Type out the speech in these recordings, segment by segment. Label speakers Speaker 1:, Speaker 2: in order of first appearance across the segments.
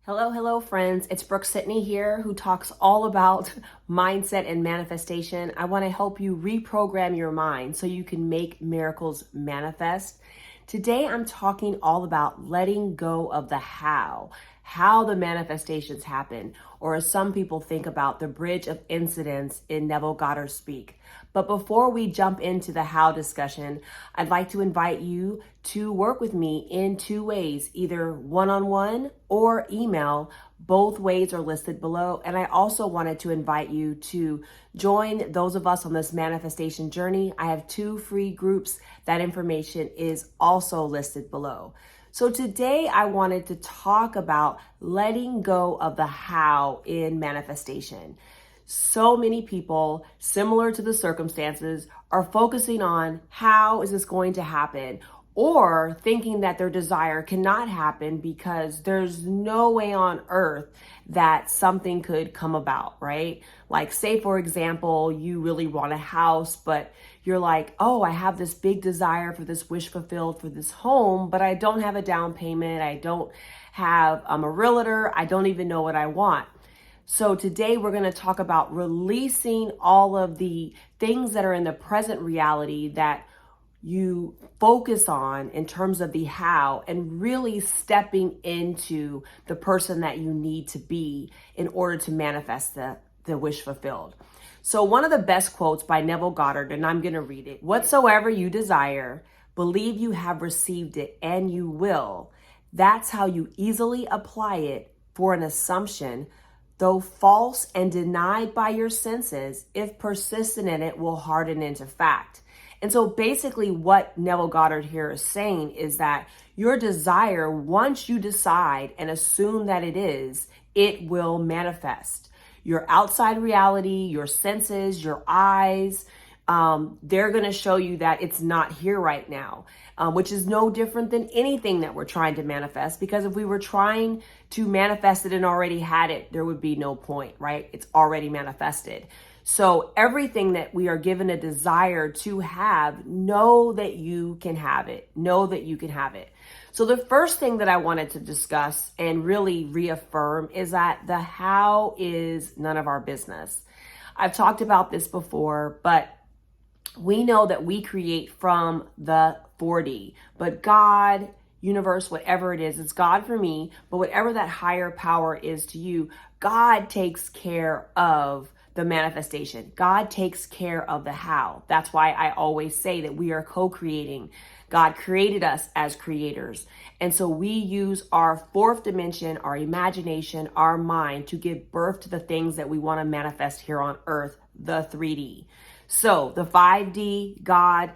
Speaker 1: Hello, friends. It's Brooke-Sidney here who talks all about mindset and manifestation. I want to help you reprogram your mind so you can make miracles manifest. Today, I'm talking all about letting go of the how the manifestations happen, or as some people think about, the bridge of incidents in Neville Goddard's speak. But before we jump into the how discussion, I'd like to invite you to work with me in two ways, either one-on-one or email. Both ways are listed below. And I also wanted to invite you to join those of us on this manifestation journey. I have two free groups. That information is also listed below. So today I wanted to talk about letting go of the how in manifestation. So many people, similar to the circumstances, are focusing on how is this going to happen, or thinking that their desire cannot happen because there's no way on earth that something could come about, right? Like, say, for example, you really want a house, but you're like, oh, I have this big desire for this wish fulfilled for this home, but I don't have a down payment. I don't have a realtor. I don't even know what I want. So today we're going to talk about releasing all of the things that are in the present reality that you focus on in terms of the how, and really stepping into the person that you need to be in order to manifest the wish fulfilled. So one of the best quotes by Neville Goddard, and I'm going to read it: "Whatsoever you desire, believe you have received it, and you will. That's how you easily apply it for an assumption, though false and denied by your senses, if persistent in it, will harden into fact." And so basically what Neville Goddard here is saying is that your desire, once you decide and assume that it is, it will manifest. Your outside reality, your senses, your eyes, they're going to show you that it's not here right now, which is no different than anything that we're trying to manifest. Because if we were trying to manifest it and already had it, there would be no point, right? It's already manifested. So everything that we are given a desire to have, know that you can have it. Know that you can have it. So the first thing that I wanted to discuss and really reaffirm is that the how is none of our business. I've talked about this before, but we know that we create from the 4D, but God, universe, whatever it is, it's God for me, but whatever that higher power is to you, God takes care of the manifestation. God takes care of the how. That's why I always say that we are co-creating. God created us as creators. And so we use our fourth dimension, our imagination, our mind to give birth to the things that we want to manifest here on earth, the 3D. So the 5D, God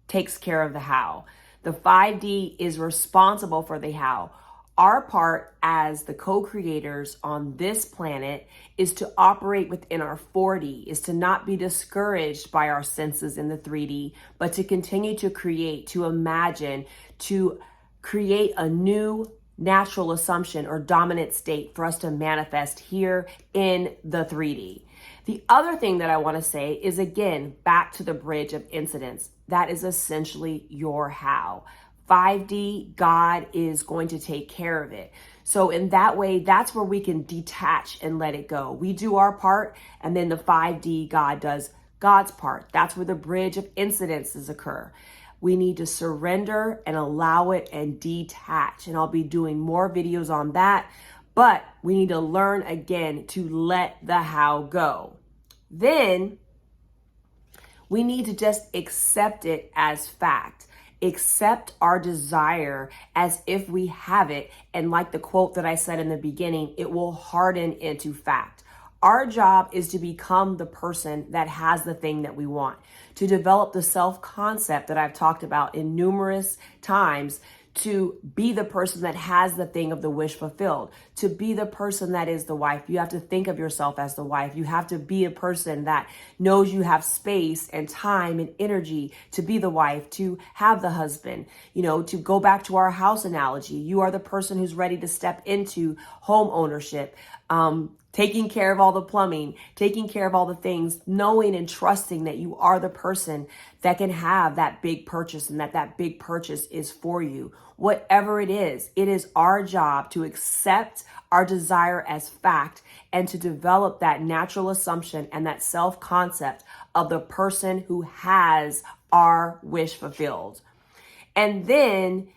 Speaker 1: takes care of the how. The 5D is responsible for the how. Our part as the co-creators on this planet is to operate within our 4D, is to not be discouraged by our senses in the 3D, but to continue to create, to imagine, to create a new natural assumption or dominant state for us to manifest here in the 3D. The other thing that I want to say is, again, back to the bridge of incidents. That is essentially your how. 5D, God is going to take care of it. So in that way, that's where we can detach and let it go. We do our part, and then the 5D, God does God's part. That's where the bridge of incidences occur. We need to surrender and allow it and detach. And I'll be doing more videos on that. But we need to learn again to let the how go. Then we need to just accept it as fact. Accept our desire as if we have it. And like the quote that I said in the beginning, it will harden into fact. Our job is to become the person that has the thing that we want, to develop the self-concept that I've talked about in numerous times, to be the person that has the thing of the wish fulfilled, to be the person that is the wife. You have to think of yourself as the wife. You have to be a person that knows you have space and time and energy to be the wife, to have the husband. You know, to go back to our house analogy, you are the person who's ready to step into home ownership, taking care of all the plumbing, taking care of all the things, knowing and trusting that you are the person that can have that big purchase and that big purchase is for you. Whatever it is our job to accept our desire as fact and to develop that natural assumption and that self-concept of the person who has our wish fulfilled. And then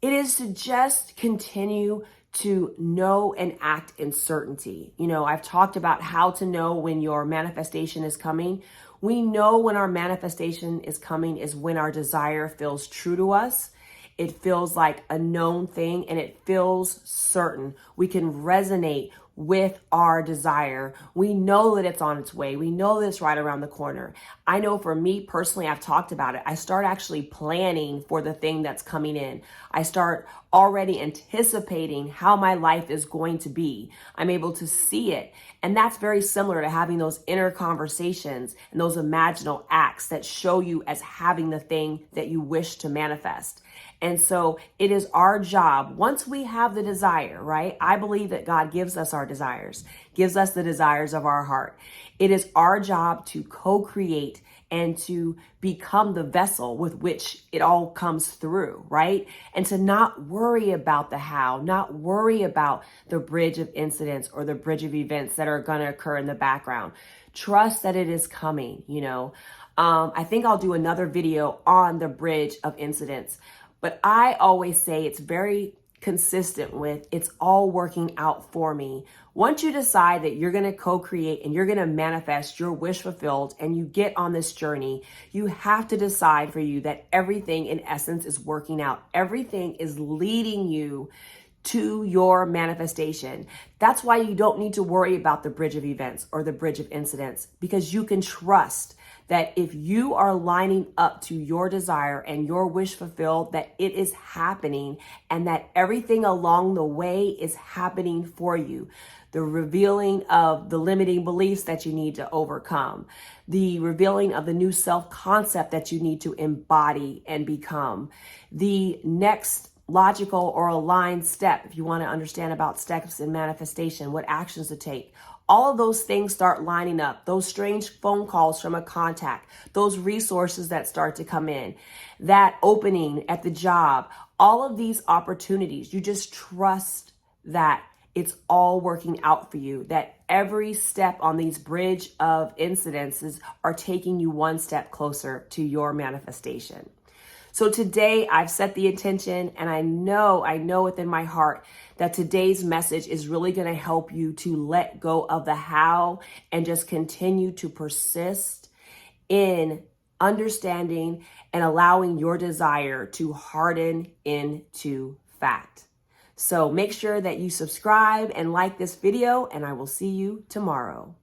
Speaker 1: it is to just continue to know and act in certainty. You know, I've talked about how to know when your manifestation is coming. We know when our manifestation is coming is when our desire feels true to us. It feels like a known thing and it feels certain. We can resonate with our desire. We know that it's on its way. We know that it's right around the corner. I know for me personally, I've talked about it. I start actually planning for the thing that's coming in. I start already anticipating how my life is going to be. I'm able to see it. And that's very similar to having those inner conversations and those imaginal acts that show you as having the thing that you wish to manifest. And so it is our job, once we have the desire, right? I believe that God gives us our desires, gives us the desires of our heart. It is our job to co-create and to become the vessel with which it all comes through, right? And to not worry about the how, not worry about the bridge of incidents or the bridge of events that are going to occur in the background. Trust that it is coming, you know. I think I'll do another video on the bridge of incidents. But I always say it's very consistent with it's all working out for me. Once you decide that you're going to co-create and you're going to manifest your wish fulfilled and you get on this journey, you have to decide for you that everything in essence is working out. Everything is leading you to your manifestation. That's why you don't need to worry about the bridge of events or the bridge of incidents, because you can trust that if you are lining up to your desire and your wish fulfilled, that it is happening and that everything along the way is happening for you. The revealing of the limiting beliefs that you need to overcome, the revealing of the new self-concept that you need to embody and become, the next logical or aligned step, if you want to understand about steps in manifestation, what actions to take. All of those things start lining up, those strange phone calls from a contact, those resources that start to come in, that opening at the job, all of these opportunities, you just trust that it's all working out for you, that every step on these bridge of incidences are taking you one step closer to your manifestation. So today I've set the intention, and I know within my heart that today's message is really going to help you to let go of the how and just continue to persist in understanding and allowing your desire to harden into fact. So make sure that you subscribe and like this video, and I will see you tomorrow.